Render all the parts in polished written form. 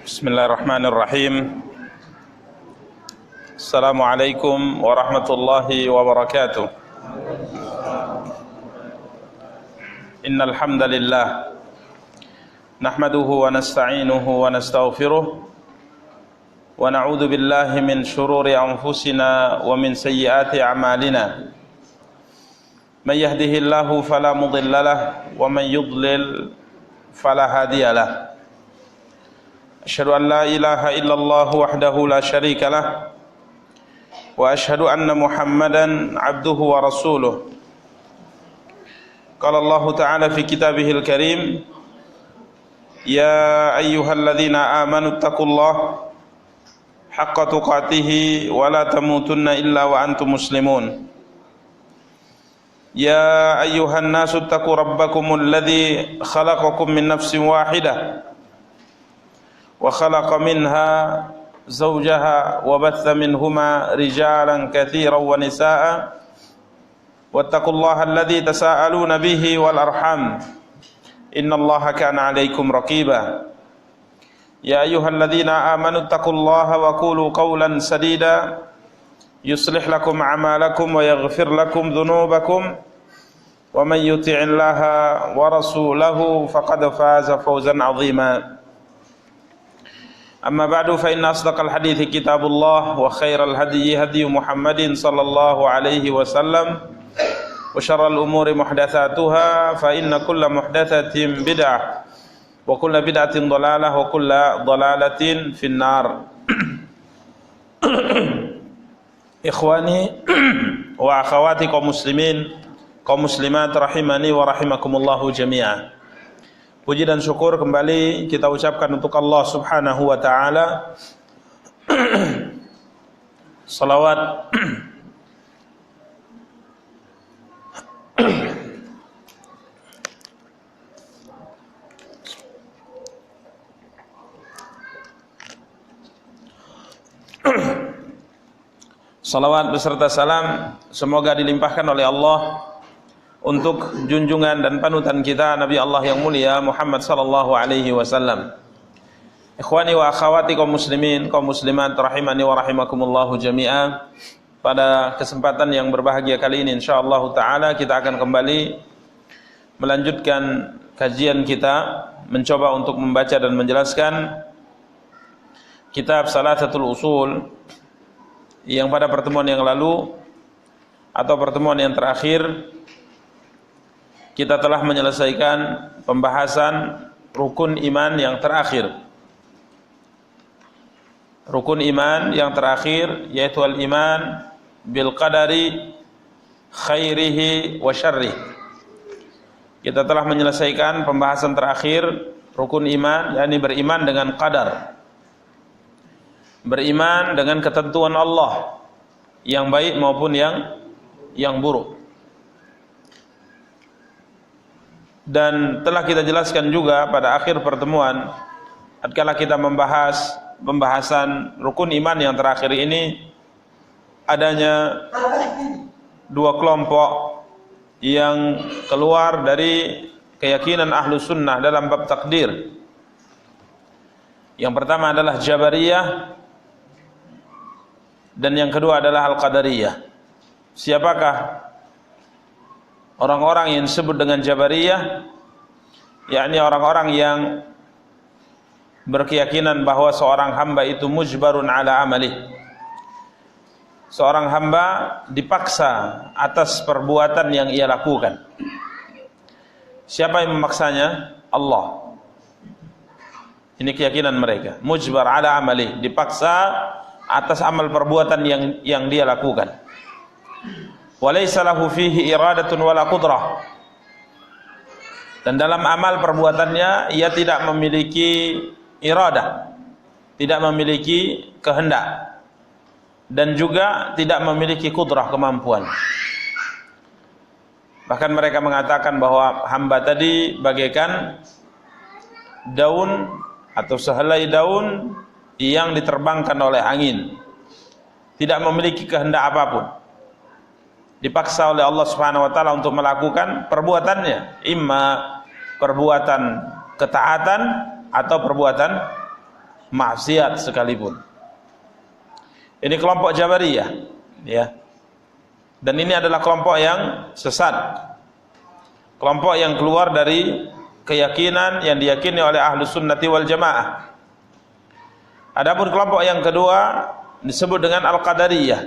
Bismillahirrahmanirrahim. Assalamualaikum warahmatullahi wabarakatuh. Innal hamdalillah nahmaduhu wa nasta'inuhu wa nastaghfiruh wa na'udzu billahi min shururi anfusina wa min sayyiati a'malina. May yahdihillahu fala mudilla lahu wa man yudlil fala hadiya lahu. Asyhadu an la ilaha illallah wahdahu la syarika lah wa asyhadu anna Muhammadan abduhu wa rasuluh. Qala Allah Ta'ala fi kitabihil karim, ya ayyuhalladzina amanu taqullaha haqqa tuqatih wa la tamutunna illa wa antum muslimun. Ya ayyuhan nasu taqu rabbakumul ladzi khalaqakum min nafsin wahidah وخلق منها زوجها وبث منهما رجالا كثيرا ونساء واتقوا الله الذي تساءلون به والأرحام إن الله كان عليكم رقيبا يا أيها الذين آمنوا اتقوا الله وقولوا قولا سديدا يصلح لكم أعمالكم ويغفر لكم ذنوبكم ومن يطع الله ورسوله فقد فاز فوزا عظيما. Amma ba'du fa inna asdaqal hadithi kitabullah wa khairal hadyi hadyu Muhammadin sallallahu alaihi wasallam wa syarral umuri muhdatsatuha fa inna kulla muhdatsatin bid'ah wa kulla bid'atin dhalalah wa kulla dhalalatin finnar. Ikhwani wa akhawati kaum muslimin kaum muslimat rahimani wa rahimakumullahu jami'an. Puji dan syukur kembali kita ucapkan untuk Allah Subhanahu wa ta'ala. Salawat salawat beserta salam semoga dilimpahkan oleh Allah untuk junjungan dan panutan kita Nabi Allah yang mulia Muhammad sallallahu alaihi wasallam. Ikhwani wa akhawati kaum muslimin, kaum muslimat rahimani wa rahimakumullahu jami'a. Pada kesempatan yang berbahagia kali ini insyaallah taala kita akan kembali melanjutkan kajian kita, mencoba untuk membaca dan menjelaskan kitab Salasatul Usul yang pada pertemuan yang lalu atau pertemuan yang terakhir kita telah menyelesaikan pembahasan rukun iman yang terakhir. Rukun iman yang terakhir yaitu al-iman bil qadari khairihi wa syarrih. Kita telah menyelesaikan pembahasan terakhir rukun iman, yakni beriman dengan qadar. Beriman dengan ketentuan Allah yang baik maupun yang buruk. Dan telah kita jelaskan juga pada akhir pertemuan tatkala kita membahas pembahasan rukun iman yang terakhir ini, adanya dua kelompok yang keluar dari keyakinan ahlu sunnah dalam bab takdir. Yang pertama adalah Jabariyah dan yang kedua adalah Al-Qadariyah. Siapakah orang-orang yang disebut dengan Jabariyah? Yakni orang-orang yang berkeyakinan bahwa seorang hamba itu mujbarun ala amalih. Seorang hamba dipaksa atas perbuatan yang ia lakukan. Siapa yang memaksanya? Allah. Ini keyakinan mereka. Mujbar ala amalih, dipaksa atas amal perbuatan yang dia lakukan. Walaysa lahu fihi iradatun wala qudrah. Dan dalam amal perbuatannya ia tidak memiliki iradah, tidak memiliki kehendak, dan juga tidak memiliki qudrah, kemampuan. Bahkan mereka mengatakan bahwa hamba tadi bagaikan daun atau sehelai daun yang diterbangkan oleh angin, tidak memiliki kehendak apapun. Dipaksa oleh Allah Subhanahu wa taala untuk melakukan perbuatannya, imma perbuatan ketaatan atau perbuatan maksiat sekalipun. Ini kelompok Jabariyah, ya. Dan ini adalah kelompok yang sesat. Kelompok yang keluar dari keyakinan yang diyakini oleh Ahlus Sunnati wal Jamaah. Adapun kelompok yang kedua disebut dengan Al-Qadariyah,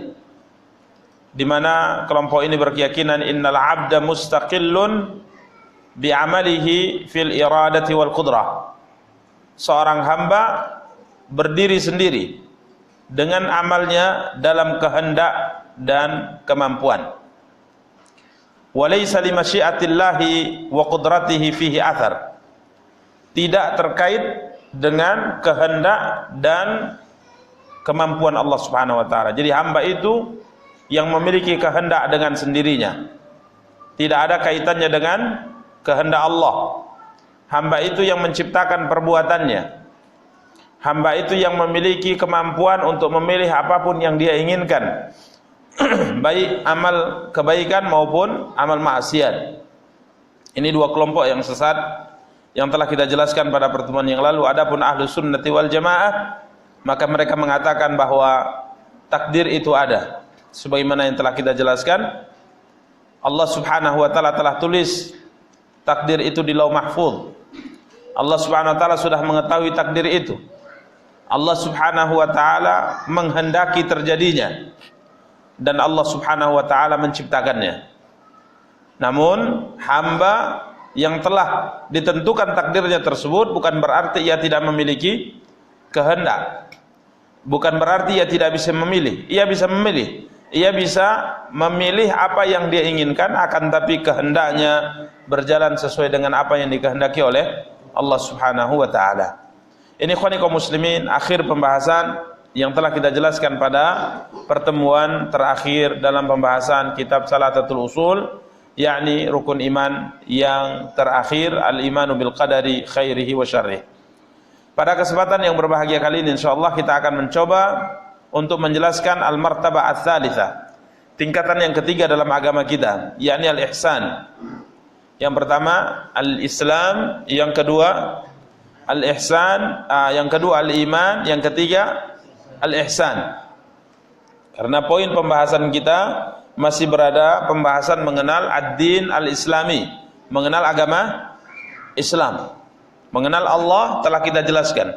di mana kelompok ini berkeyakinan innal 'abda mustaqillun bi'amalihi fil iradati wal qudrah. Seorang hamba berdiri sendiri dengan amalnya dalam kehendak dan kemampuan. Walaysa li masyiatillahi wa qudratihi fihi athar. Tidak terkait dengan kehendak dan kemampuan Allah Subhanahu wa taala. Jadi hamba itu yang memiliki kehendak dengan sendirinya. Tidak ada kaitannya dengan kehendak Allah. Hamba itu yang menciptakan perbuatannya. Hamba itu yang memiliki kemampuan untuk memilih apapun yang dia inginkan, baik amal kebaikan maupun amal maksiat. Ini dua kelompok yang sesat yang telah kita jelaskan pada pertemuan yang lalu. Adapun Ahlus Sunnati wal Jamaah, maka mereka mengatakan bahwa takdir itu ada. Sebagaimana yang telah kita jelaskan, Allah Subhanahu wa taala telah tulis takdir itu di Lauh Mahfuz. Allah Subhanahu wa taala sudah mengetahui takdir itu. Allah Subhanahu wa taala menghendaki terjadinya, dan Allah Subhanahu wa taala menciptakannya. Namun hamba yang telah ditentukan takdirnya tersebut bukan berarti ia tidak memiliki kehendak. Bukan berarti ia tidak bisa memilih. Ia bisa memilih. Ia bisa memilih apa yang dia inginkan, akan tapi kehendaknya berjalan sesuai dengan apa yang dikehendaki oleh Allah Subhanahu wa taala. Ini ikhwani kaum muslimin, akhir pembahasan yang telah kita jelaskan pada pertemuan terakhir dalam pembahasan kitab Salatatul Usul, yakni rukun iman yang terakhir, al-imanu bil qadari khairihi wa syarrih. Pada kesempatan yang berbahagia kali ini insyaallah kita akan mencoba untuk menjelaskan al-martabah ats-tsalitsah, tingkatan yang ketiga dalam agama kita, yakni al-ihsan. Yang pertama al-Islam, yang kedua al-ihsan, yang kedua al-iman, yang ketiga al-ihsan. Karena poin pembahasan kita masih berada pembahasan mengenal ad-din al-islami, mengenal agama Islam. Mengenal Allah telah kita jelaskan.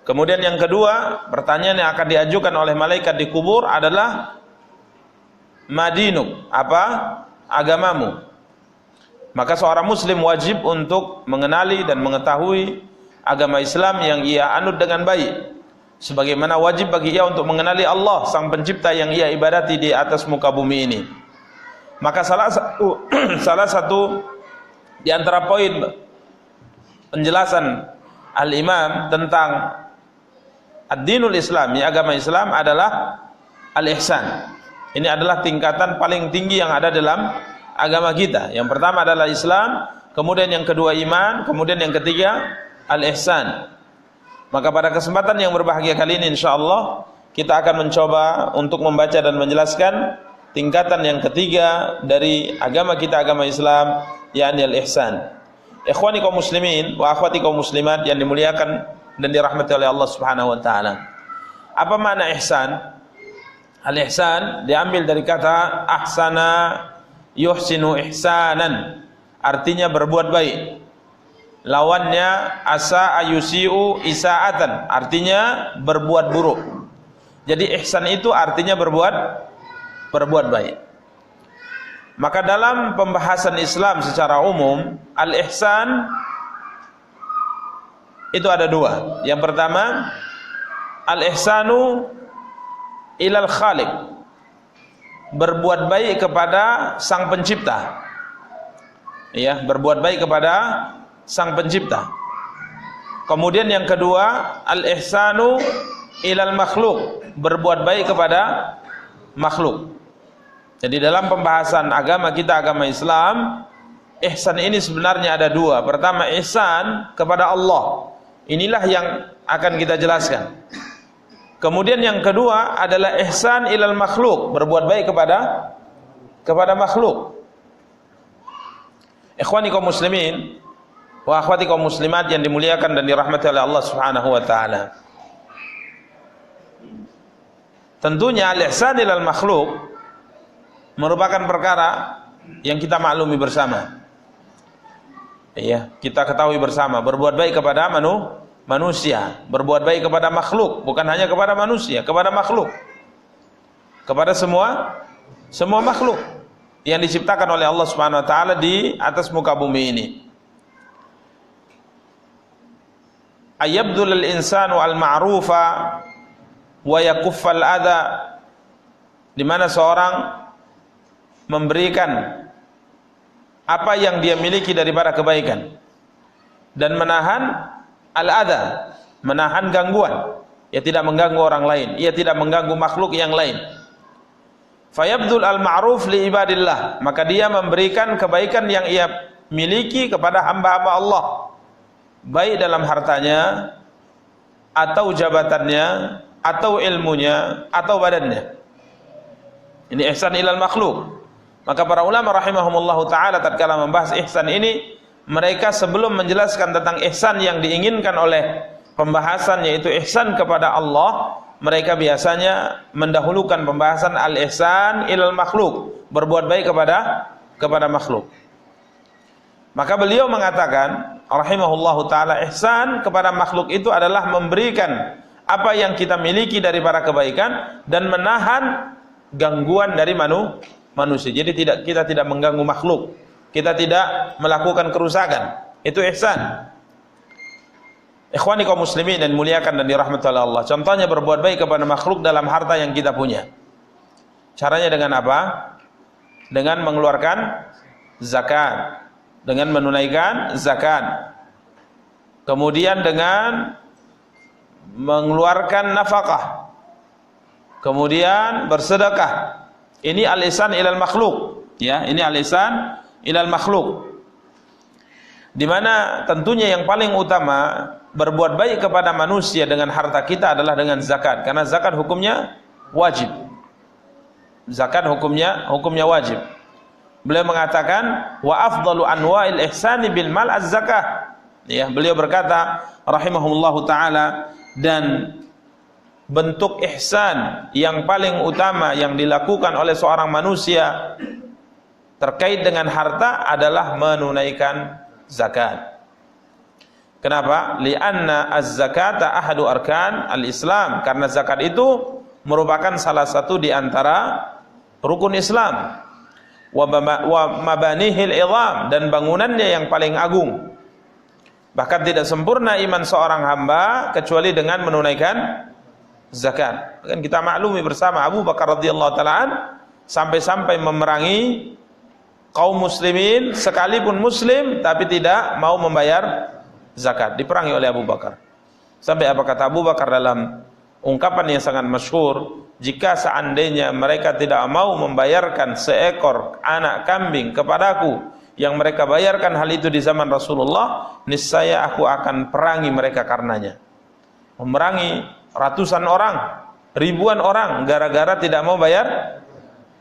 Kemudian yang kedua, pertanyaan yang akan diajukan oleh malaikat di kubur adalah madinuk, apa agamamu? Maka seorang muslim wajib untuk mengenali dan mengetahui agama Islam yang ia anut dengan baik, sebagaimana wajib bagi ia untuk mengenali Allah sang pencipta yang ia ibadati di atas muka bumi ini. Maka salah satu di antara poin penjelasan al-imam tentang ad-dinul islami, agama Islam, adalah al-ihsan. Ini adalah tingkatan paling tinggi yang ada dalam agama kita. Yang pertama adalah Islam, kemudian yang kedua iman, kemudian yang ketiga al-ihsan. Maka pada kesempatan yang berbahagia kali ini insyaallah kita akan mencoba untuk membaca dan menjelaskan tingkatan yang ketiga dari agama kita, agama Islam, yakni al-ihsan. Ikhwani kaum muslimin wa akhwati kaum muslimat yang dimuliakan dan dirahmati oleh Allah Subhanahu wa taala. Apa makna ihsan? Al-ihsan diambil dari kata ahsana yuhsinu ihsanan, artinya berbuat baik. Lawannya asa ayusiu isaatan, artinya berbuat buruk. Jadi ihsan itu artinya berbuat baik. Maka dalam pembahasan Islam secara umum, al-ihsan itu ada dua. Yang pertama, al-ihsanu ilal khaliq, berbuat baik kepada sang pencipta. Ya, berbuat baik kepada sang pencipta. Kemudian yang kedua, al-ihsanu ilal makhluk, berbuat baik kepada makhluk. Jadi dalam pembahasan agama kita, agama Islam, ihsan ini sebenarnya ada dua. Pertama, ihsan kepada Allah. Inilah yang akan kita jelaskan. Kemudian yang kedua adalah ihsan ilal makhluk, berbuat baik kepada makhluk. Ikhwani kaum muslimin wa akhwati kaum muslimat yang dimuliakan dan dirahmati oleh Allah Subhanahu wa taala. tentunya al-ihsan ilal makhluk merupakan perkara yang kita maklumi bersama. Ya, kita ketahui bersama, berbuat baik kepada manusia, berbuat baik kepada makhluk, bukan hanya kepada manusia, kepada makhluk. Kepada semua makhluk yang diciptakan oleh Allah Subhanahu wa taala di atas muka bumi ini. Ayyabdul al-insanu al-ma'rufa wa yakuffal adha, di mana seorang memberikan apa yang dia miliki daripada kebaikan dan menahan al-adha, menahan gangguan. Ia tidak mengganggu orang lain, ia tidak mengganggu makhluk yang lain. Fayabdul al-ma'ruf li ibadillah, maka dia memberikan kebaikan yang ia miliki kepada hamba-hamba Allah, baik dalam hartanya atau jabatannya atau ilmunya atau badannya. Ini ihsan ilal makhluk. Maka para ulama rahimahumullahu ta'ala tatkala membahas ihsan ini, mereka sebelum menjelaskan tentang ihsan yang diinginkan oleh pembahasan, yaitu ihsan kepada Allah, mereka biasanya mendahulukan pembahasan al-ihsan ilal makhluk, berbuat baik kepada makhluk. Maka beliau mengatakan rahimahullahu ta'ala, ihsan kepada makhluk itu adalah memberikan apa yang kita miliki daripada kebaikan dan menahan gangguan dari manusia. Jadi kita tidak mengganggu makhluk, kita tidak melakukan kerusakan. Itu ihsan. Ikhwani kaum muslimin dan muliakan dan dirahmati oleh Allah. Contohnya berbuat baik kepada makhluk dalam harta yang kita punya. Caranya dengan apa? Dengan mengeluarkan zakat, dengan menunaikan zakat. Kemudian dengan mengeluarkan nafkah. Kemudian bersedekah. Ini al-ihsan ilal makhluk, ya, ini al-ihsan ilal makhluk. Di mana tentunya yang paling utama berbuat baik kepada manusia dengan harta kita adalah dengan zakat, karena zakat hukumnya wajib. Zakat hukumnya wajib. Beliau mengatakan wa afdalu anwa'il ihsani bil mal az-zakah. Ya, beliau berkata rahimahullahu taala, dan bentuk ihsan yang paling utama yang dilakukan oleh seorang manusia terkait dengan harta adalah menunaikan zakat. Kenapa? Li'anna az-zakata ahadu arkan al-Islam, karena zakat itu merupakan salah satu di antara rukun Islam. Wa mabanihil idham, dan bangunannya yang paling agung. Bahkan tidak sempurna iman seorang hamba kecuali dengan menunaikan zakat. Kan kita maklumi bersama Abu Bakar radhiyallahu taala sampai-sampai memerangi kaum muslimin sekalipun muslim tapi tidak mau membayar zakat, diperangi oleh Abu Bakar. Sampai apa kata Abu Bakar dalam ungkapan yang sangat masyhur, jika seandainya mereka tidak mau membayarkan seekor anak kambing kepadaku yang mereka bayarkan hal itu di zaman Rasulullah, niscaya aku akan perangi mereka karenanya. Memerangi ratusan orang, ribuan orang gara-gara tidak mau bayar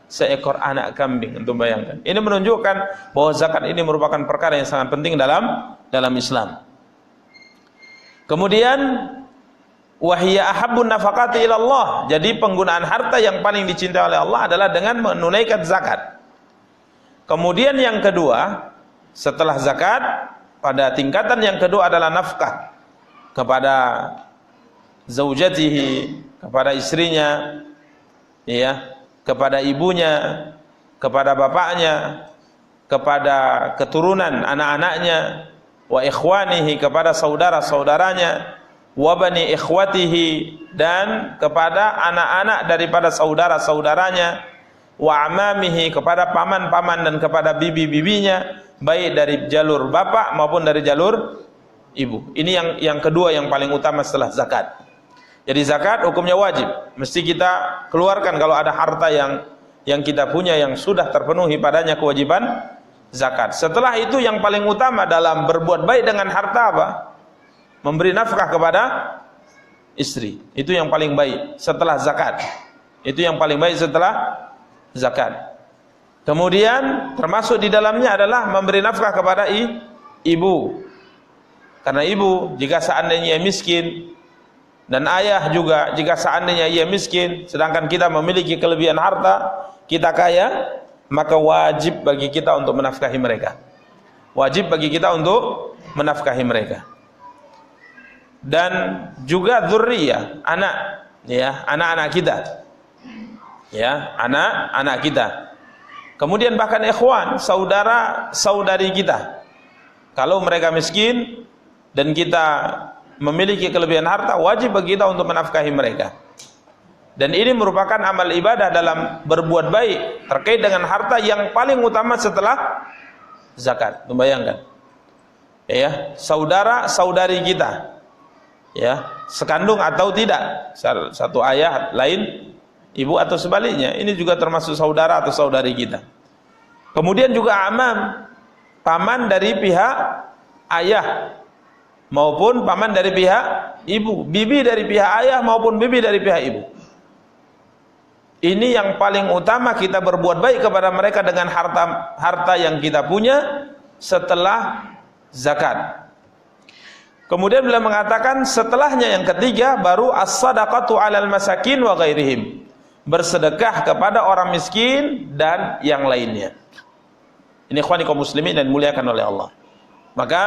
seekor anak kambing. Untuk bayangkan, ini menunjukkan bahwa zakat ini merupakan perkara yang sangat penting dalam Islam. Kemudian wahiyya ahabbun nafaqati ila Allah, jadi penggunaan harta yang paling dicintai oleh Allah adalah dengan menunaikan zakat. Kemudian yang kedua setelah zakat, pada tingkatan yang kedua adalah nafkah kepada zaujatihi, kepada istrinya, ya, kepada ibunya, kepada bapaknya, kepada keturunan anak-anaknya, wa ikhwanihi, kepada saudara-saudaranya, wa bani ikhwatihi, dan kepada anak-anak daripada saudara-saudaranya, wa amamihi, kepada paman-paman dan kepada bibi-bibinya, baik dari jalur bapak maupun dari jalur ibu. Ini yang kedua yang paling utama setelah zakat. Jadi zakat hukumnya wajib, mesti kita keluarkan kalau ada harta yang kita punya yang sudah terpenuhi padanya kewajiban zakat. Setelah itu yang paling utama dalam berbuat baik dengan harta apa? Memberi nafkah kepada istri. Itu yang paling baik setelah zakat. Itu yang paling baik setelah zakat. Kemudian termasuk di dalamnya adalah memberi nafkah kepada ibu. Karena ibu jika seandainya miskin Dan ayah juga jika seandainya ia miskin sedangkan kita memiliki kelebihan harta, kita kaya, maka wajib bagi kita untuk menafkahi mereka. Wajib bagi kita untuk menafkahi mereka. Dan juga dzurriyyah, anak, ya, anak-anak kita. Ya, anak-anak kita. Kemudian bahkan ikhwan, saudara-saudari kita. Kalau mereka miskin dan kita memiliki kelebihan harta, wajib bagi kita untuk menafkahi mereka. Dan ini merupakan amal ibadah dalam berbuat baik terkait dengan harta yang paling utama setelah zakat. Membayangkan, ya, saudara-saudari kita, ya, sekandung atau tidak, satu ayah lain ibu atau sebaliknya, ini juga termasuk saudara atau saudari kita. Kemudian juga amam, paman dari pihak ayah maupun paman dari pihak ibu, bibi dari pihak ayah maupun bibi dari pihak ibu. Ini yang paling utama, kita berbuat baik kepada mereka dengan harta yang kita punya setelah zakat. Kemudian beliau mengatakan setelahnya yang ketiga baru as-sadaqatu 'alal masakin wa ghairihim. Bersedekah kepada orang miskin dan yang lainnya. Ini ikhwani kaum muslimin dan dimuliakan oleh Allah. Maka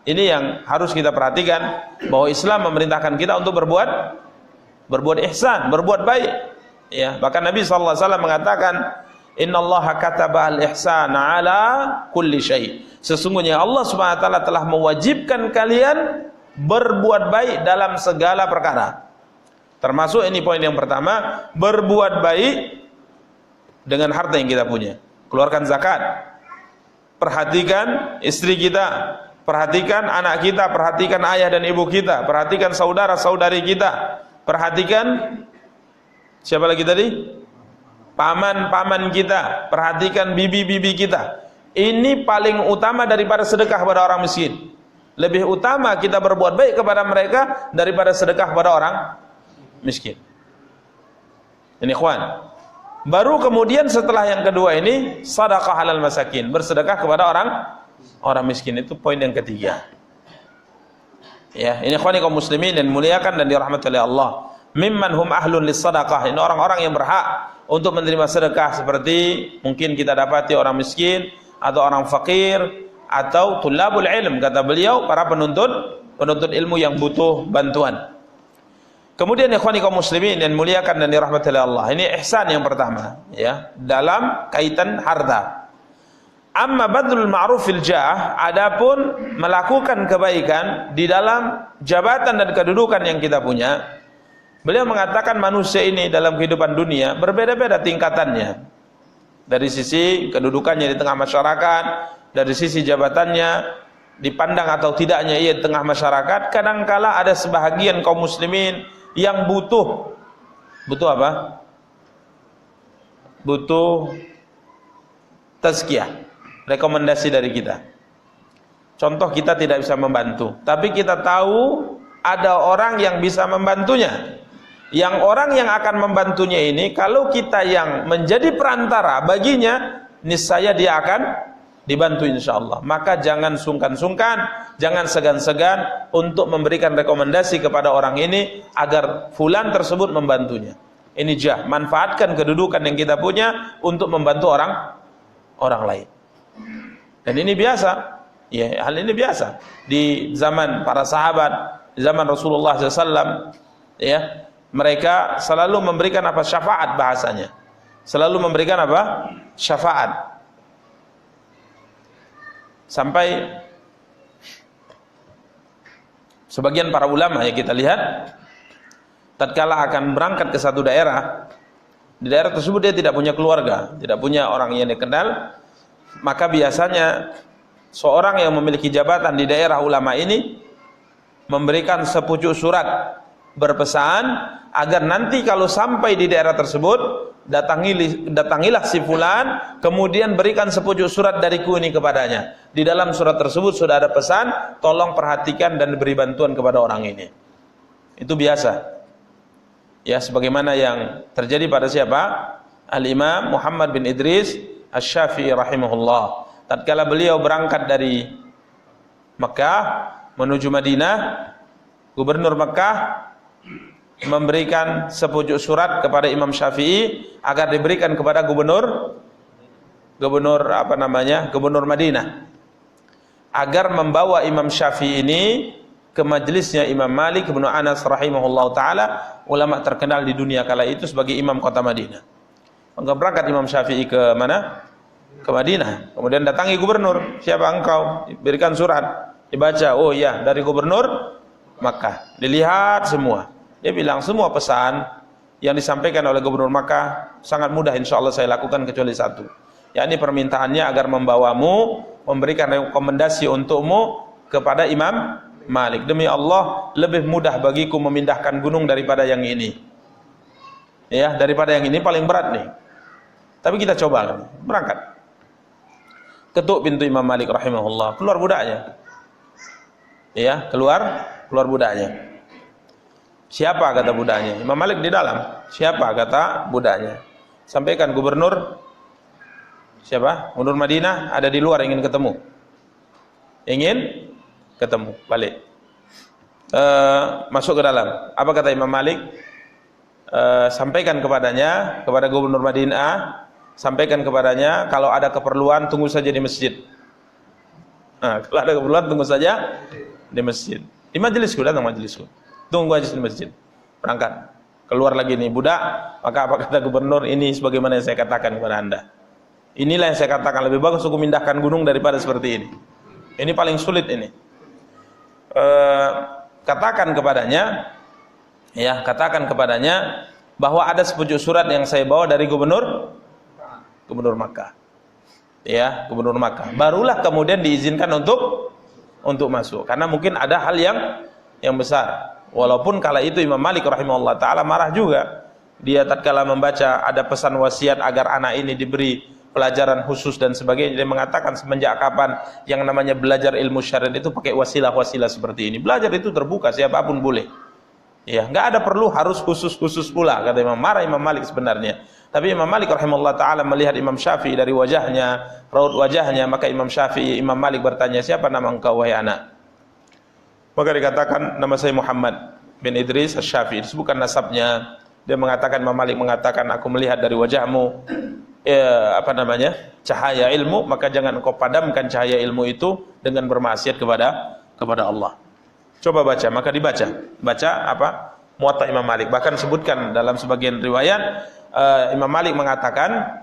ini yang harus kita perhatikan, bahwa Islam memerintahkan kita untuk berbuat ihsan, berbuat baik. Ya, bahkan Nabi sallallahu alaihi wasallam mengatakan, "Innallaha kataba al-ihsana 'ala kulli syai." Sesungguhnya Allah Subhanahu wa taala telah mewajibkan kalian berbuat baik dalam segala perkara. Termasuk ini poin yang pertama, berbuat baik dengan harta yang kita punya. Keluarkan zakat. Perhatikan istri kita, perhatikan anak kita, perhatikan ayah dan ibu kita, perhatikan saudara-saudari kita, perhatikan siapa lagi tadi? Paman-paman kita, perhatikan bibi-bibi kita. Ini paling utama daripada sedekah kepada orang miskin. Lebih utama kita berbuat baik kepada mereka daripada sedekah kepada orang miskin. Ini ikhwan. Baru kemudian setelah yang kedua ini sedekah halal masakin, bersedekah kepada orang miskin. Itu poin yang ketiga. Ya, ini ikhwani kaum muslimin dan muliakan dan dirahmati oleh Allah. Mimman hum ahlun lis-sadaqah. Ini orang-orang yang berhak untuk menerima sedekah, seperti mungkin kita dapati orang miskin atau orang fakir atau tulabul ilm, kata beliau, para penuntut ilmu yang butuh bantuan. Kemudian ikhwani kaum muslimin dan muliakan dan dirahmati oleh Allah. Ini ihsan yang pertama, ya, dalam kaitan harta. Amma badlul ma'ruf fil jah, adapun melakukan kebaikan di dalam jabatan dan kedudukan yang kita punya. Beliau mengatakan manusia ini dalam kehidupan dunia berbeda-beda tingkatannya. Dari sisi kedudukannya di tengah masyarakat, dari sisi jabatannya, dipandang atau tidaknya ia di tengah masyarakat. Kadangkala ada sebahagian kaum muslimin yang butuh apa? Butuh tazkiyah, rekomendasi dari kita. Contoh, kita tidak bisa membantu, tapi kita tahu ada orang yang bisa membantunya. Yang orang yang akan membantunya ini, kalau kita yang menjadi perantara baginya, niscaya dia akan dibantu insyaallah. Maka jangan sungkan-sungkan, jangan segan-segan untuk memberikan rekomendasi kepada orang ini agar fulan tersebut membantunya. Ini jah, manfaatkan kedudukan yang kita punya untuk membantu orang lain. Dan ini biasa, ya, hal ini biasa di zaman para sahabat, di zaman Rasulullah SAW, ya. Mereka selalu memberikan apa? Syafaat bahasanya. Selalu memberikan apa? Syafaat. Sampai sebagian para ulama yang kita lihat, tatkala akan berangkat ke satu daerah, di daerah tersebut dia tidak punya keluarga, tidak punya orang yang dikenal, maka biasanya seorang yang memiliki jabatan di daerah ulama ini memberikan sepucuk surat berpesan agar nanti kalau sampai di daerah tersebut datangilah si fulan, kemudian berikan sepucuk surat dariku ini kepadanya. Di dalam surat tersebut sudah ada pesan, tolong perhatikan dan beri bantuan kepada orang ini. Itu biasa. Ya, sebagaimana yang terjadi pada siapa? Al-Imam Muhammad bin Idris Asy-Syafi'i rahimahullah. Tatkala beliau berangkat dari Mekah menuju Madinah, gubernur Mekah memberikan sepucuk surat kepada Imam Syafi'i agar diberikan kepada gubernur Madinah, agar membawa Imam Syafi'i ini ke majelisnya Imam Malik bin Anas rahimahullah taala, ulama terkenal di dunia kala itu sebagai imam kota Madinah. Maka berangkat Imam Syafi'i ke mana? Ke Madinah. Kemudian datangi gubernur, "Siapa engkau?" Diberikan surat, dibaca, "Oh iya, dari gubernur Makkah." Dilihat semua. Dia bilang, "Semua pesan yang disampaikan oleh gubernur Makkah sangat mudah insyaallah saya lakukan kecuali satu. Yakni permintaannya agar membawamu, memberikan rekomendasi untukmu kepada Imam Malik. Demi Allah, lebih mudah bagiku memindahkan gunung daripada yang ini. Ya, daripada yang ini paling berat nih. Tapi kita coba." Berangkat. Ketuk pintu Imam Malik rahimahullah, keluar budaknya. Ya, keluar budaknya. "Siapa?" kata budaknya. Imam Malik di dalam. "Siapa?" kata budaknya. Sampaikan, "Gubernur." Siapa? Gubernur Madinah ada di luar, ingin ketemu. Ingin ketemu, balik. Masuk ke dalam. Apa kata Imam Malik? Sampaikan kepadanya, kepada Gubernur Madinah, sampaikan kepadanya kalau ada keperluan tunggu saja di masjid. Kalau ada keperluan tunggu saja di masjid. Di majelisku, datang majelisku. Tunggu aja di masjid. Berangkat. Keluar lagi nih budak, maka apa kata gubernur? "Ini sebagaimana yang saya katakan kepada Anda. Inilah yang saya katakan, lebih bagus aku mindahkan gunung daripada seperti ini. Ini paling sulit ini." Katakan kepadanya bahwa ada sepucuk surat yang saya bawa dari gubernur Makkah. Ya, gubernur Makkah. Barulah kemudian diizinkan untuk masuk. Karena mungkin ada hal yang besar. Walaupun kala itu Imam Malik rahimahullah taala marah juga. Dia tatkala membaca ada pesan wasiat agar anak ini diberi pelajaran khusus dan sebagainya, dia mengatakan semenjak kapan yang namanya belajar ilmu syariat itu pakai wasilah-wasilah seperti ini. Belajar itu terbuka, siapapun boleh. Ya, enggak ada perlu harus khusus-khusus pula, kata Imam Malik sebenarnya. Tapi Imam Malik rahimahullah taala melihat Imam Syafi'i dari wajahnya, raut wajahnya, maka Imam Malik bertanya, "Siapa nama engkau wahai anak?" Maka dikatakan, "Nama saya Muhammad bin Idris Asy-Syafi'i." Disebutkan nasabnya. Dia mengatakan, Imam Malik mengatakan, "Aku melihat dari wajahmu cahaya ilmu, maka jangan engkau padamkan cahaya ilmu itu dengan bermaksiat kepada Allah." Coba baca, maka dibaca. Baca Muwatta Imam Malik. Bahkan sebutkan dalam sebagian riwayat, Imam Malik mengatakan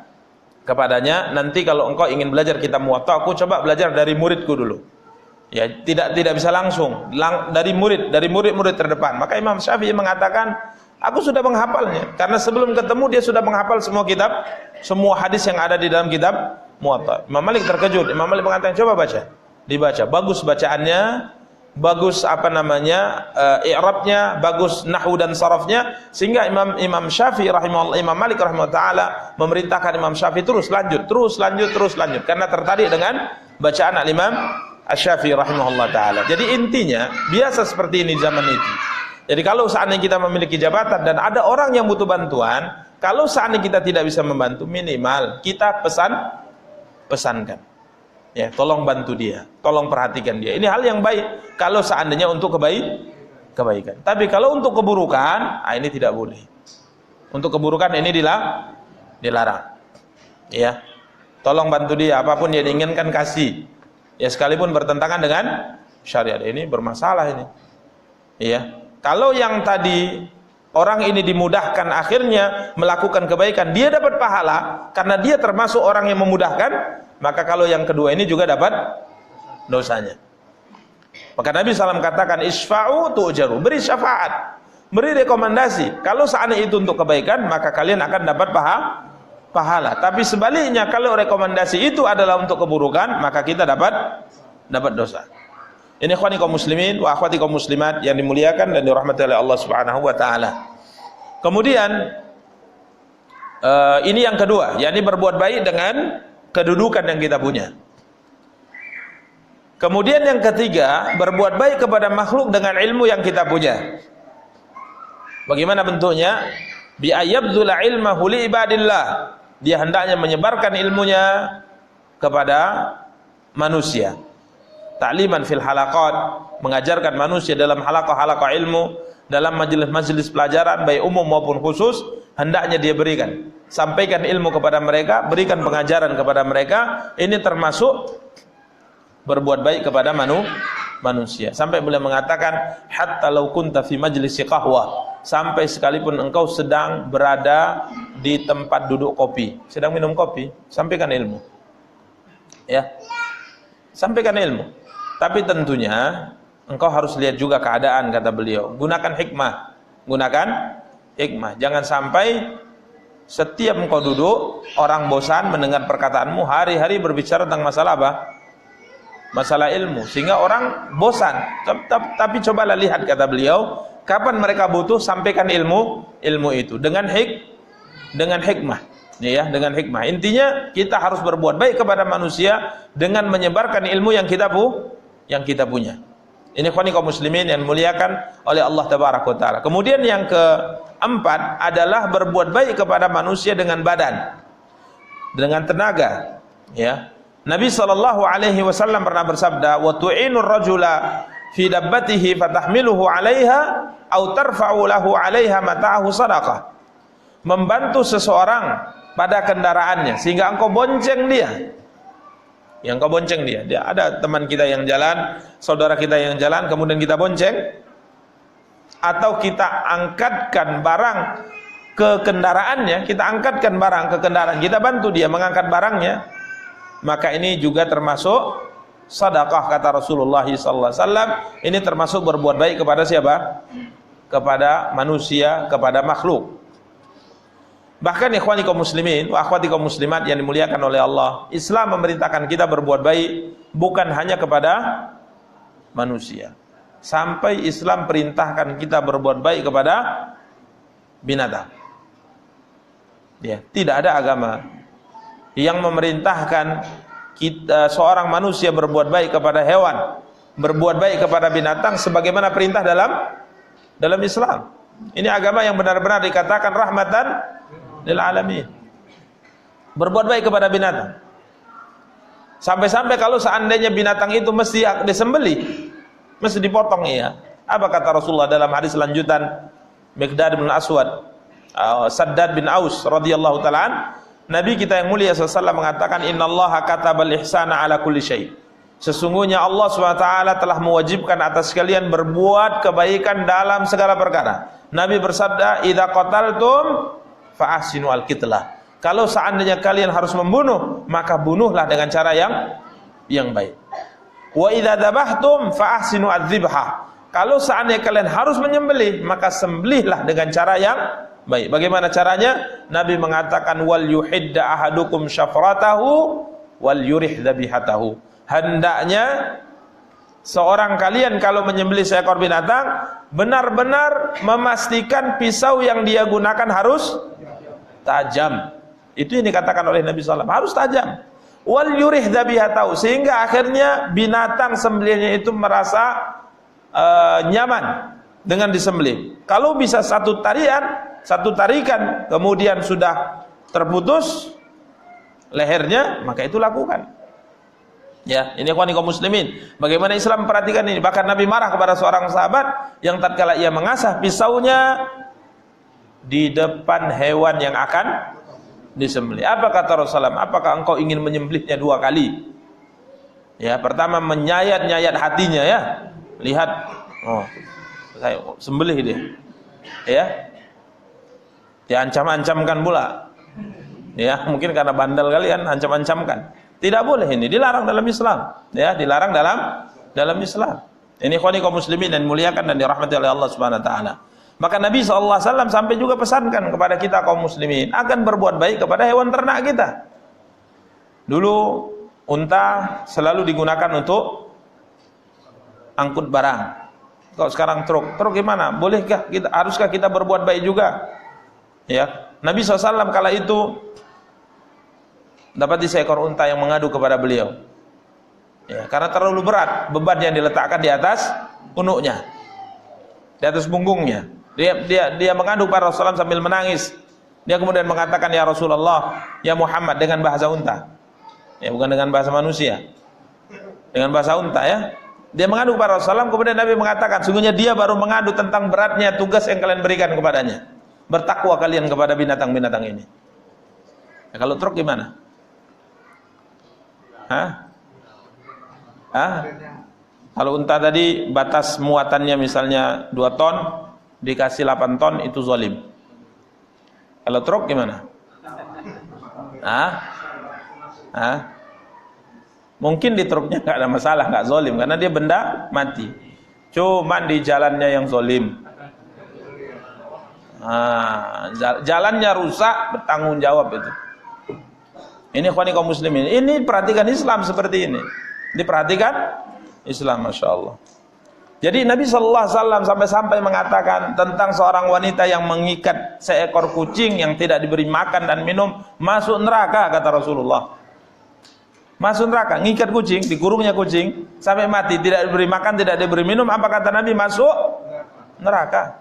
kepadanya, "Nanti kalau engkau ingin belajar kitab Muwatta, aku coba belajar dari muridku dulu." Ya, tidak bisa langsung, dari murid terdepan. Maka Imam Syafi'i mengatakan, "Aku sudah menghafalnya." Karena sebelum ketemu dia sudah menghafal semua kitab, semua hadis yang ada di dalam kitab Muwatta. Imam Malik terkejut. Imam Malik mengatakan, "Coba baca." Dibaca. Bagus bacaannya, bagus i'rabnya, bagus nahwu dan sarafnya, sehingga Imam Syafi'i rahimahullah, Imam Malik rahimahullah taala memerintahkan Imam Syafi'i terus lanjut karena tertarik dengan bacaan Imam Asy-Syafi'i rahimahullah taala. Jadi intinya biasa seperti ini zaman itu. Jadi kalau seandainya kita memiliki jabatan dan ada orang yang butuh bantuan, kalau seandainya kita tidak bisa membantu, minimal kita pesankan. Ya, tolong bantu dia, tolong perhatikan dia. Ini hal yang baik kalau seandainya untuk kebaikan. Tapi kalau untuk keburukan, ini tidak boleh. Untuk keburukan ini dilarang. Ya. Tolong bantu dia, apapun yang diinginkan kasih. Ya, sekalipun bertentangan dengan syariat, ini bermasalah ini. Ya. Kalau yang tadi orang ini dimudahkan akhirnya melakukan kebaikan, dia dapat pahala karena dia termasuk orang yang memudahkan, maka kalau yang kedua ini juga dapat dosanya. Maka Nabi SAW katakan, "Isfa'u tu'jaru." Beri syafaat, beri rekomendasi. Kalau seandainya itu untuk kebaikan, maka kalian akan dapat pahala. Tapi sebaliknya, kalau rekomendasi itu adalah untuk keburukan, maka kita dapat dosa. Ini ikhwani kaum muslimin wa akhwati kaum muslimat yang dimuliakan dan dirahmati oleh Allah Subhanahu wa taala. Kemudian ini yang kedua, yakni berbuat baik dengan kedudukan yang kita punya. Kemudian yang ketiga, berbuat baik kepada makhluk dengan ilmu yang kita punya. Bagaimana bentuknya? Bi ayyabdzula ilmahu li ibadillah. Dia hendaknya menyebarkan ilmunya kepada manusia. Ta'liman fil halaqat, mengajarkan manusia dalam halaqah-halaqah ilmu, dalam majelis-majelis pelajaran baik umum maupun khusus, hendaknya dia berikan, sampaikan ilmu kepada mereka, berikan pengajaran kepada mereka. Ini termasuk berbuat baik kepada manusia. Sampai beliau mengatakan, hatta law kunta fi majlisi qahwah, sampai sekalipun engkau sedang berada di tempat duduk kopi, sedang minum kopi, sampaikan ilmu. Ya. Sampaikan ilmu. Tapi tentunya engkau harus lihat juga keadaan, kata beliau. Gunakan hikmah. Gunakan hikmah. Jangan sampai setiap engkau duduk, orang bosan mendengar perkataanmu, hari-hari berbicara tentang masalah apa? Masalah ilmu. Sehingga orang bosan. Tapi cobalah lihat, kata beliau, kapan mereka butuh, sampaikan ilmu itu dengan hikmah. Ya, dengan hikmah. Intinya kita harus berbuat baik kepada manusia dengan menyebarkan ilmu yang kita punya. Ini ikhwani kaum muslimin yang dimuliakan oleh Allah tabaraka wa taala. Kemudian yang keempat adalah berbuat baik kepada manusia dengan badan, dengan tenaga. Ya. Nabi sallallahu alaihi wasallam pernah bersabda, "Wa tu'inur rajula fi dabbatihi fatahmiluhu 'alaiha aw tarfa'u lahu 'alaiha mata'ahu shadaqah." Membantu seseorang pada kendaraannya sehingga engkau bonceng dia. Yang engkau bonceng dia. Dia ada teman kita yang jalan, saudara kita yang jalan, kemudian kita bonceng, atau kita angkatkan barang ke kendaraannya, kita angkatkan barang ke kendaraan, kita bantu dia mengangkat barangnya, maka ini juga termasuk sedekah, kata Rasulullah sallallahu alaihi wasallam. Ini termasuk berbuat baik kepada siapa? Kepada manusia, kepada makhluk. Bahkan ikhwani kaum muslimin wa akhwati kaum muslimat yang dimuliakan oleh Allah, Islam memerintahkan kita berbuat baik bukan hanya kepada manusia. Sampai Islam perintahkan kita berbuat baik kepada binatang. Ya, tidak ada agama yang memerintahkan kita, seorang manusia berbuat baik kepada hewan, berbuat baik kepada binatang sebagaimana perintah dalam Islam. Ini agama yang benar-benar dikatakan rahmatan lil alamin. Berbuat baik kepada binatang. Sampai-sampai kalau seandainya binatang itu mesti disembelih, mesti dipotong, ya. Apa kata Rasulullah dalam hadis lanjutan Miqdad bin Aswad, Saddad bin Aus radhiyallahu taala, Nabi kita yang mulia sallallahu alaihi wasallam mengatakan, "Innallaha katabal ihsana ala kulli syai." Sesungguhnya Allah SWT telah mewajibkan atas kalian berbuat kebaikan dalam segala perkara. Nabi bersabda, "Idza qataltum fa ahsinu al-qitlah." Kalau seandainya kalian harus membunuh, maka bunuhlah dengan cara yang baik. Wa idza dzabhtum fa ahsinu adz-dzibha. Kalau seandainya kalian harus menyembelih, maka sembelihlah dengan cara yang baik. Bagaimana caranya? Nabi mengatakan, wal yuhidda ahadukum syafratahu wal yurih dzabihatahu. Hendaknya seorang kalian kalau menyembelih seekor binatang, benar-benar memastikan pisau yang dia gunakan harus tajam. Itu yang dikatakan oleh Nabi SAW, harus tajam. Wal yurih dzabihatahu, sehingga akhirnya binatang sembelihnya itu merasa nyaman dengan disembelih. Kalau bisa satu tarikan kemudian sudah terputus lehernya, maka itu lakukan. Ya, ini ikhwani kaum muslimin. Bagaimana Islam memperhatikan ini. Bahkan Nabi marah kepada seorang sahabat yang tatkala ia mengasah pisaunya di depan hewan yang akan disembelih. Apa kata Rasulullah? Apakah engkau ingin menyembelihnya 2 kali? Ya, pertama menyayat-nyayat hatinya, ya. Lihat, oh, saya sembelih dia. Ya. Diancam-ancamkan pula. Ya, mungkin karena bandel kalian ancam-ancamkan. Tidak boleh, ini dilarang dalam Islam. Ya, dilarang dalam Islam. Ini ikhwani kaum muslimin dan muliakan dan dirahmati oleh Allah Subhanahu wa taala. Maka Nabi sallallahu alaihi wasallam sampai juga pesankan kepada kita kaum muslimin akan berbuat baik kepada hewan ternak kita. Dulu unta selalu digunakan untuk angkut barang. Kalau sekarang truk gimana? Bolehkah kita, haruskah kita berbuat baik juga? Ya, Nabi SAW kala itu dapat seekor unta yang mengadu kepada beliau. Ya, karena terlalu berat beban yang diletakkan di atas punuknya, di atas punggungnya. Dia mengadu kepada Rasulullah sambil menangis. Dia kemudian mengatakan, "Ya Rasulullah, ya Muhammad," dengan bahasa unta. Ya, bukan dengan bahasa manusia. Dengan bahasa unta, ya. Dia mengadu kepada Rasulullah SAW, kemudian Nabi mengatakan, sungguhnya dia baru mengadu tentang beratnya tugas yang kalian berikan kepadanya. Bertakwa kalian kepada binatang-binatang ini. Ya, kalau truk gimana? Kalau unta tadi batas muatannya misalnya 2 ton, dikasih 8 ton, itu zalim. Kalau truk gimana? Mungkin di truknya nggak ada masalah, nggak zalim, karena dia benda mati. Cuman di jalannya yang zalim. Jalannya rusak, bertanggung jawab itu. Ini ikhwani kaum muslimin. Ini perhatikan Islam seperti ini. Diperhatikan Islam, masya Allah. Jadi Nabi SAW sampai-sampai mengatakan tentang seorang wanita yang mengikat seekor kucing yang tidak diberi makan dan minum, masuk neraka, kata Rasulullah. Masuk neraka, ngikat kucing, dikurungnya kucing sampai mati, tidak diberi makan, tidak diberi minum, apa kata Nabi? Masuk neraka.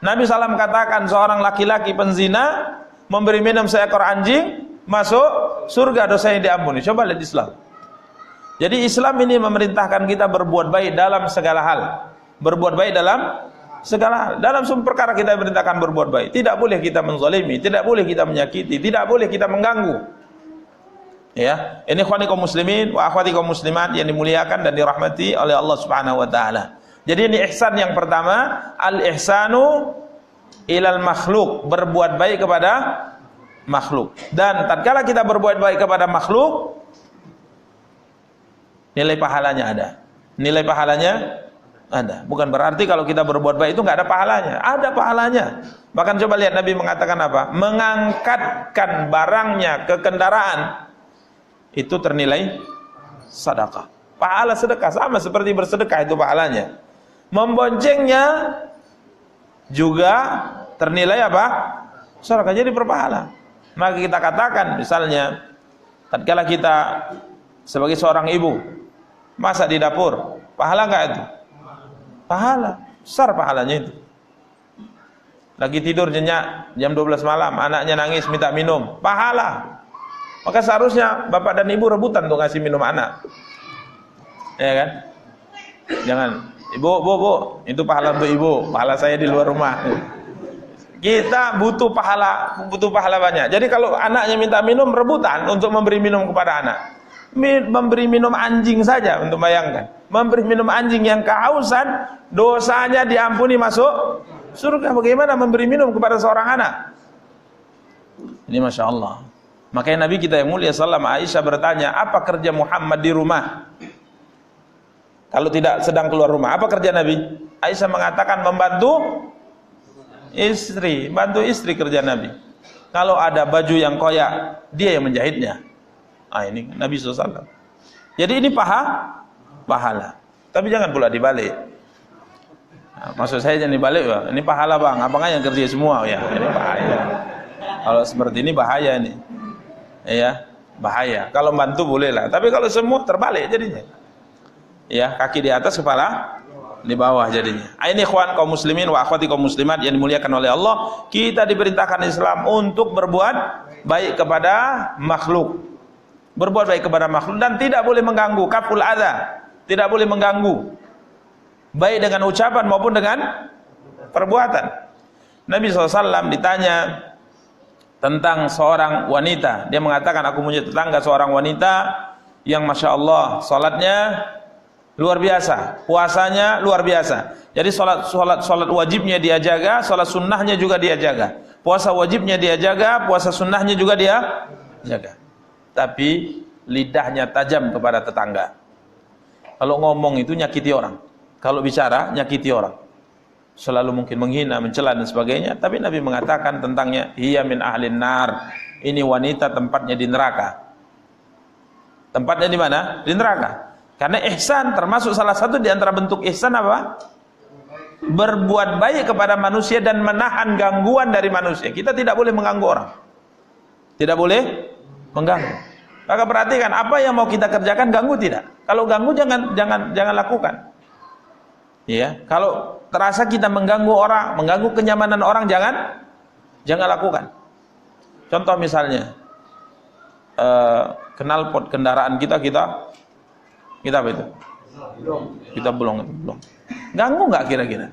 Nabi SAW katakan seorang laki-laki penzina memberi minum seekor anjing, masuk surga, dosanya diampuni. Coba lihat Islam. Jadi Islam ini memerintahkan kita berbuat baik dalam segala hal. Berbuat baik dalam segala hal. Dalam semua perkara kita diperintahkan berbuat baik. Tidak boleh kita menzalimi, tidak boleh kita menyakiti, tidak boleh kita mengganggu. Ya, ini ikhwani kaum muslimin wa akhwati kaum muslimat yang dimuliakan dan dirahmati oleh Allah Subhanahu wa taala. Jadi ini ihsan yang pertama, al-ihsanu ilal makhluk, berbuat baik kepada makhluk. Dan tatkala kita berbuat baik kepada makhluk, nilai pahalanya ada. Nilai pahalanya ada. Bukan berarti kalau kita berbuat baik itu nggak ada pahalanya. Ada pahalanya. Bahkan coba lihat Nabi mengatakan apa? Mengangkatkan barangnya ke kendaraan itu ternilai sedekah. Pahala sedekah sama seperti bersedekah, itu pahalanya. Memboncengnya juga ternilai apa? Sedekah, jadi berpahala. Maka kita katakan misalnya tatkala kita sebagai seorang ibu masak di dapur, pahala enggak itu? Pahala, besar pahalanya itu. Lagi tidur nyenyak jam 12 malam, anaknya nangis minta minum, pahala. Maka seharusnya bapak dan ibu rebutan untuk ngasih minum anak. Ya kan? Jangan, ibu, itu pahala untuk ibu, pahala saya di luar rumah. Kita butuh pahala banyak. Jadi kalau anaknya minta minum, rebutan untuk memberi minum kepada anak. Memberi minum anjing saja, untuk bayangkan. Memberi minum anjing yang kehausan, dosanya diampuni, masuk surga. Bagaimana memberi minum kepada seorang anak? Ini Masya Allah. Makanya Nabi kita yang mulia sallallahu alaihi wasallam, Aisyah bertanya, apa kerja Muhammad di rumah? Kalau tidak sedang keluar rumah, apa kerja Nabi? Aisyah mengatakan membantu istri, bantu istri kerja Nabi. Kalau ada baju yang koyak, dia yang menjahitnya. Ini Nabi SAW. Jadi ini pahala. Tapi jangan pula dibalik. Maksud saya jangan dibalik, ya. Ini pahala bang, abangnya yang kerja semua ya. Ini bahaya. Kalau seperti ini bahaya ini. Ya, bahaya. Kalau bantu boleh lah, tapi kalau semua terbalik jadinya. Ya, kaki di atas, kepala di bawah jadinya. Ini ikhwan kaum muslimin wa akhwati kaum muslimat yang dimuliakan oleh Allah, kita diperintahkan Islam untuk berbuat baik kepada makhluk. Berbuat baik kepada makhluk dan tidak boleh mengganggu, kaful adza, tidak boleh mengganggu. Baik dengan ucapan maupun dengan perbuatan. Nabi SAW ditanya tentang seorang wanita, dia mengatakan, aku punya tetangga seorang wanita yang Masya Allah salatnya luar biasa, puasanya luar biasa. Jadi salat wajibnya dia jaga, salat sunnahnya juga dia jaga. Puasa wajibnya dia jaga, puasa sunnahnya juga dia jaga. Tapi lidahnya tajam kepada tetangga. Kalau ngomong itu nyakiti orang, kalau bicara nyakiti orang. Selalu mungkin menghina, mencela dan sebagainya. Tapi Nabi mengatakan tentangnya, hiya min ahlin nar. Ini wanita tempatnya di neraka. Tempatnya di mana? Di neraka. Karena ihsan termasuk salah satu di antara bentuk ihsan apa? Berbuat baik kepada manusia dan menahan gangguan dari manusia. Kita tidak boleh mengganggu orang. Tidak boleh mengganggu. Maka perhatikan apa yang mau kita kerjakan, ganggu tidak? Kalau ganggu jangan lakukan. Ya, kalau terasa kita mengganggu orang, mengganggu kenyamanan orang, jangan lakukan. Contoh misalnya, knalpot kendaraan kita apa itu? Kita belum. Ganggu nggak kira-kira?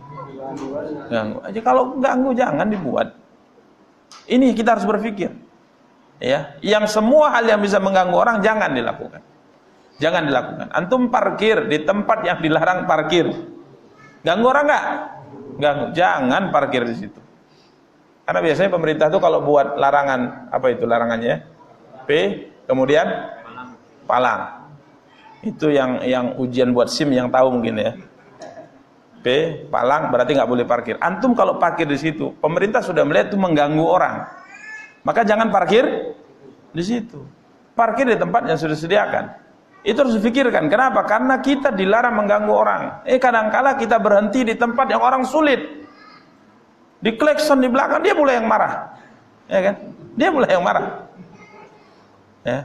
Ganggu aja. Kalau ganggu jangan dibuat. Ini kita harus berpikir. Ya, yang semua hal yang bisa mengganggu orang jangan dilakukan. Jangan dilakukan. Antum parkir di tempat yang dilarang parkir. Ganggu orang nggak? Ganggu. Jangan parkir di situ. Karena biasanya pemerintah tuh kalau buat larangan, apa itu larangannya? P, kemudian palang. Itu yang ujian buat SIM yang tahu mungkin ya. P, palang berarti nggak boleh parkir. Antum kalau parkir di situ, pemerintah sudah melihat itu mengganggu orang. Maka jangan parkir di situ. Parkir di tempat yang sudah disediakan. Itu harus dipikirkan. Kenapa? Karena kita dilarang mengganggu orang. Kadangkala kita berhenti di tempat yang orang sulit. Di klakson di belakang dia mulai yang marah. Ya kan? Dia mulai yang marah. Ya.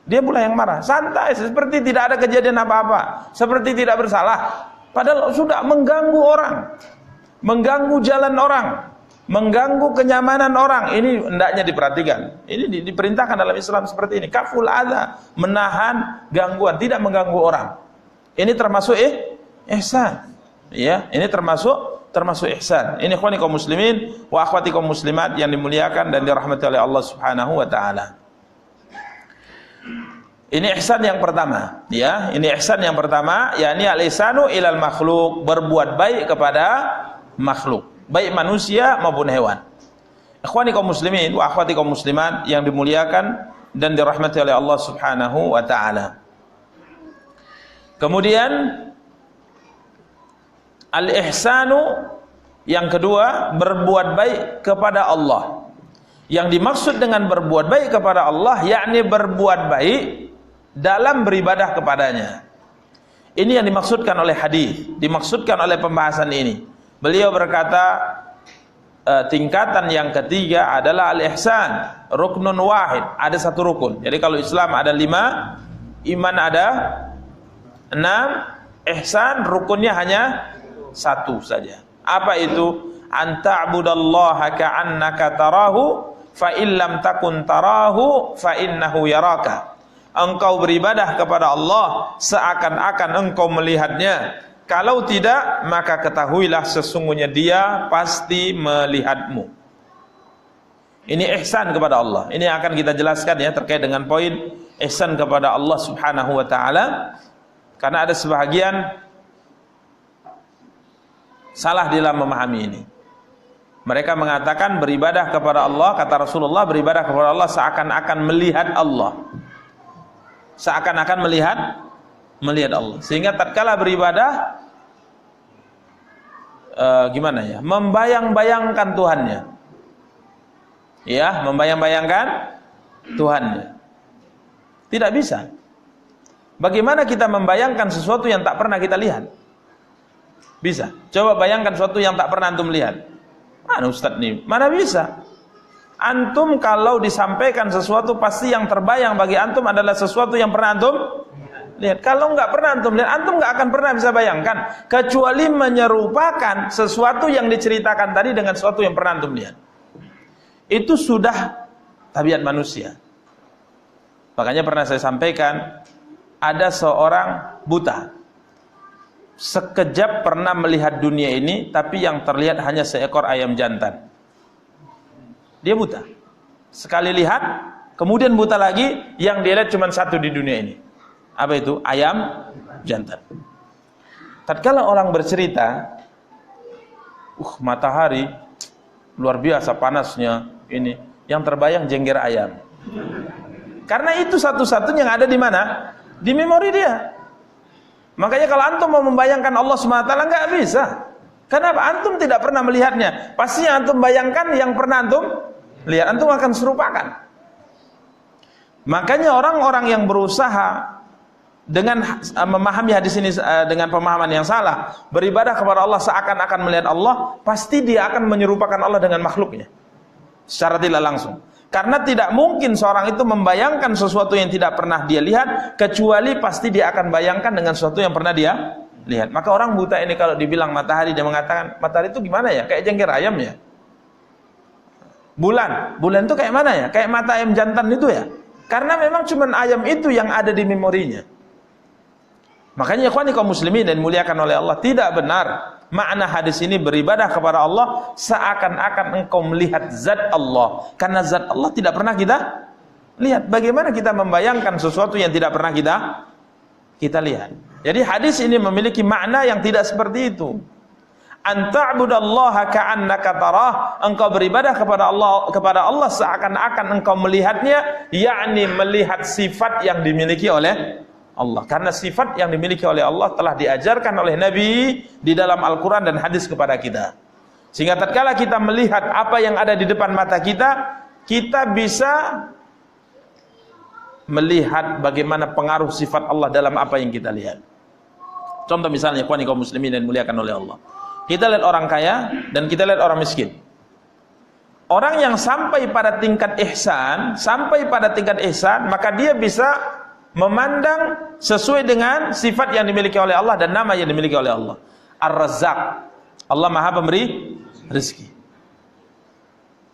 Dia mulai yang marah. Santai seperti tidak ada kejadian apa-apa. Seperti tidak bersalah. Padahal sudah mengganggu orang. Mengganggu jalan orang. Mengganggu kenyamanan orang. Ini hendaknya diperhatikan. Ini diperintahkan dalam Islam seperti ini. Kaful adza, menahan gangguan, tidak mengganggu orang. Ini termasuk ihsan. Ya, ini termasuk ihsan. Ini ikhwani kaum muslimin wa akhwati kaum muslimat yang dimuliakan dan dirahmati oleh Allah Subhanahu wa taala. Ini ihsan yang pertama, ya. Ini ihsan yang pertama, yakni al-ihsanu ilal makhluk, berbuat baik kepada makhluk, baik manusia maupun hewan. Ikhwani kaum muslimin wa akhwati kaum muslimat yang dimuliakan dan dirahmati oleh Allah Subhanahu wa taala. Kemudian al-ihsanu yang kedua, berbuat baik kepada Allah. Yang dimaksud dengan berbuat baik kepada Allah yakni berbuat baik dalam beribadah kepadanya. Ini yang dimaksudkan oleh hadis, dimaksudkan oleh pembahasan ini. Beliau berkata tingkatan yang ketiga adalah al-ihsan, ruknun wahid, ada satu rukun. Jadi kalau Islam ada 5, iman ada 6, ihsan rukunnya hanya 1 saja. Apa itu? Anta'budallaha ka'annaka tarahu fa illam takun tarahu fa innahu yaraka. Engkau beribadah kepada Allah seakan-akan engkau melihatnya. Kalau tidak, maka ketahuilah sesungguhnya Dia pasti melihatmu. Ini ihsan kepada Allah. Ini akan kita jelaskan ya terkait dengan poin ihsan kepada Allah Subhanahu wa taala. Karena ada sebahagian salah dalam memahami ini. Mereka mengatakan beribadah kepada Allah, kata Rasulullah, beribadah kepada Allah seakan-akan melihat Allah. Seakan-akan melihat Allah. Sehingga tatkala beribadah gimana ya? Membayang-bayangkan Tuhannya. Ya, membayang-bayangkan Tuhannya. Tidak bisa. Bagaimana kita membayangkan sesuatu yang tak pernah kita lihat? Bisa. Coba bayangkan sesuatu yang tak pernah antum lihat. Mana Ustaz nih? Mana bisa? Antum kalau disampaikan sesuatu pasti yang terbayang bagi antum adalah sesuatu yang pernah antum lihat. Kalau nggak pernah antum lihat, antum nggak akan pernah bisa bayangkan kecuali menyerupakan sesuatu yang diceritakan tadi dengan sesuatu yang pernah antum lihat. Itu sudah tabiat manusia. Makanya pernah saya sampaikan, ada seorang buta. Sekejap pernah melihat dunia ini, tapi yang terlihat hanya seekor ayam jantan. Dia buta. Sekali lihat, kemudian buta lagi, yang dia lihat cuma satu di dunia ini. Apa itu? Ayam jantan. Tatkala orang bercerita, matahari luar biasa panasnya ini, yang terbayang jengger ayam. Karena itu satu-satunya yang ada di mana? Di memori dia. Makanya kalau antum mau membayangkan Allah SWT nggak bisa. Kenapa? Antum tidak pernah melihatnya. Pasti yang antum bayangkan yang pernah antum lihat, antum akan serupakan. Makanya orang-orang yang berusaha dengan memahami hadis ini dengan pemahaman yang salah, beribadah kepada Allah seakan-akan melihat Allah, pasti dia akan menyerupakan Allah dengan makhluknya secara tidak langsung. Karena tidak mungkin seorang itu membayangkan sesuatu yang tidak pernah dia lihat, kecuali pasti dia akan bayangkan dengan sesuatu yang pernah dia lihat. Maka orang buta ini kalau dibilang matahari, dia mengatakan, matahari itu gimana ya? Kayak jengger ayam ya? Bulan itu kayak mana ya? Kayak mata ayam jantan itu ya? Karena memang cuma ayam itu yang ada di memorinya. Makanya ikhwani kaum muslimin dan muliakan oleh Allah, tidak benar makna hadis ini beribadah kepada Allah seakan-akan engkau melihat zat Allah, karena zat Allah tidak pernah kita lihat. Bagaimana kita membayangkan sesuatu yang tidak pernah kita lihat? Jadi hadis ini memiliki makna yang tidak seperti itu. Anta'budallaha ka'annaka tarah, engkau beribadah kepada Allah seakan-akan engkau melihatnya, yakni melihat sifat yang dimiliki oleh Allah. Karena sifat yang dimiliki oleh Allah telah diajarkan oleh Nabi di dalam Al-Quran dan hadis kepada kita. Sehingga tatkala kita melihat apa yang ada di depan mata kita, kita bisa melihat bagaimana pengaruh sifat Allah dalam apa yang kita lihat. Contoh misalnya, ikhwani kaum muslimin dan muliakan oleh Allah, kita lihat orang kaya dan kita lihat orang miskin. Orang yang sampai pada tingkat ihsan, maka dia bisa memandang sesuai dengan sifat yang dimiliki oleh Allah dan nama yang dimiliki oleh Allah. Ar-Razzaq, Allah Maha pemberi rezeki.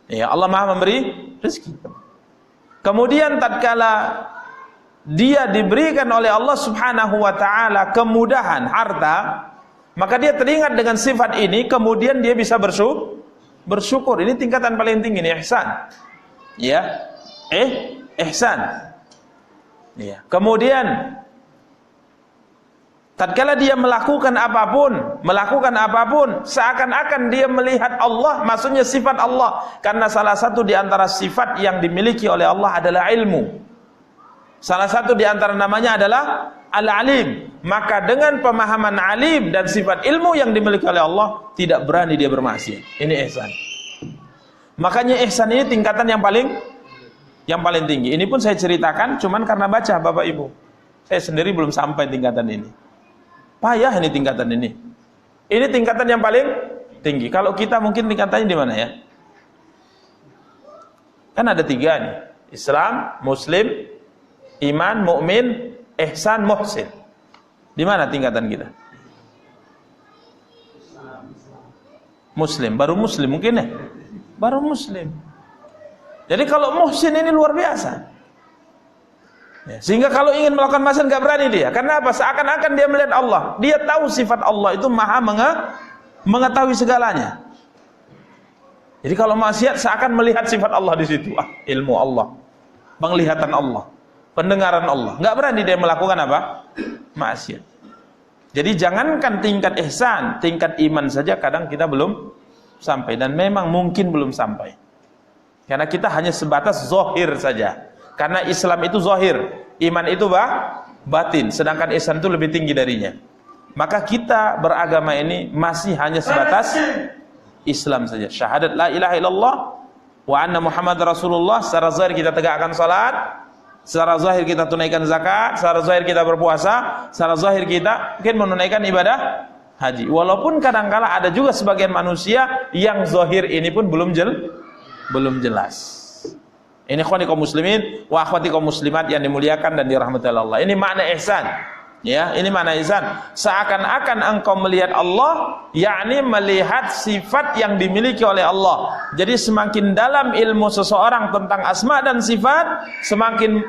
Ya, Allah Maha memberi rezeki. Kemudian tatkala dia diberikan oleh Allah Subhanahu wa taala kemudahan harta, maka dia teringat dengan sifat ini, kemudian dia bisa bersyukur. Ini tingkatan paling tinggi, ini ihsan. Ya. Ihsan. Ya. Kemudian tatkala dia melakukan apapun seakan-akan dia melihat Allah, maksudnya sifat Allah, karena salah satu di antara sifat yang dimiliki oleh Allah adalah ilmu. Salah satu di antara namanya adalah Al-Alim. Maka dengan pemahaman alim dan sifat ilmu yang dimiliki oleh Allah, tidak berani dia bermaksiat. Ini ihsan. Makanya ihsan ini tingkatan yang paling tinggi. Ini pun saya ceritakan cuman karena baca Bapak Ibu. Saya sendiri belum sampai tingkatan ini. Payah ini tingkatan ini. Ini tingkatan yang paling tinggi. Kalau kita mungkin tingkatannya di mana ya? Kan ada 3 nih. Islam, Muslim, iman, mukmin, ihsan, muhsin. Di mana tingkatan kita? Muslim, baru Muslim mungkin ya? Baru Muslim. Jadi kalau muhsin ini luar biasa. Ya, sehingga kalau ingin melakukan maksiat enggak berani dia. Karena apa? Seakan-akan dia melihat Allah. Dia tahu sifat Allah itu Maha mengetahui segalanya. Jadi kalau maksiat seakan melihat sifat Allah di situ. Ilmu Allah, penglihatan Allah, pendengaran Allah. Enggak berani dia melakukan apa? Maksiat. Jadi jangankan tingkat ihsan, tingkat iman saja kadang kita belum sampai, dan memang mungkin belum sampai. Karena kita hanya sebatas zahir saja. Karena Islam itu zahir, iman itu batin, sedangkan ihsan itu lebih tinggi darinya. Maka kita beragama ini masih hanya sebatas Islam saja. Syahadat la ilaha illallah wa anna Muhammad Rasulullah. Secara zahir kita tegakkan salat, secara zahir kita tunaikan zakat, secara zahir kita berpuasa, secara zahir kita mungkin menunaikan ibadah haji. Walaupun kadang-kala ada juga sebagian manusia yang zahir ini pun belum jelas. Ini ikhwani kaum muslimin wa akhwati kaum muslimat yang dimuliakan dan dirahmati Allah. Ini makna ihsan. Ya, ini makna ihsan. Seakan-akan engkau melihat Allah, yakni melihat sifat yang dimiliki oleh Allah. Jadi semakin dalam ilmu seseorang tentang asma dan sifat, semakin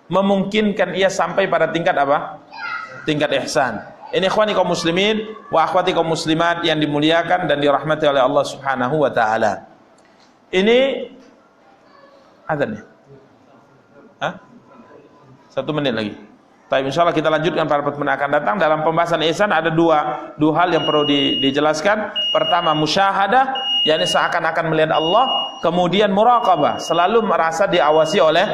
memungkinkan ia sampai pada tingkat apa? Tingkat ihsan. Ini ikhwani kaum muslimin wa akhwati kaum muslimat yang dimuliakan dan dirahmati oleh Allah Subhanahu wa taala. Ini azan ya? 1 menit lagi. Tapi insyaallah kita lanjutkan pada pertemuan akan datang. Dalam pembahasan ihsan ada dua hal yang perlu dijelaskan. Pertama, musyahadah, yakni seakan-akan melihat Allah. Kemudian muraqabah, selalu merasa diawasi oleh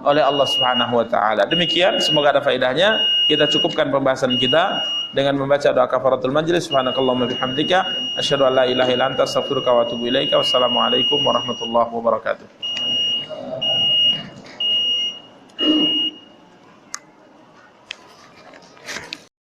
Allah Subhanahu wa taala. Demikian, semoga ada faedahnya. Kita cukupkan pembahasan kita dengan membaca doa kafaratul majlis. Subhanakallahumma bihamdika asyhadu an la ilaha illa anta astaghfiruka wa atubu ilaika. Wassalamualaikum warahmatullahi wabarakatuh.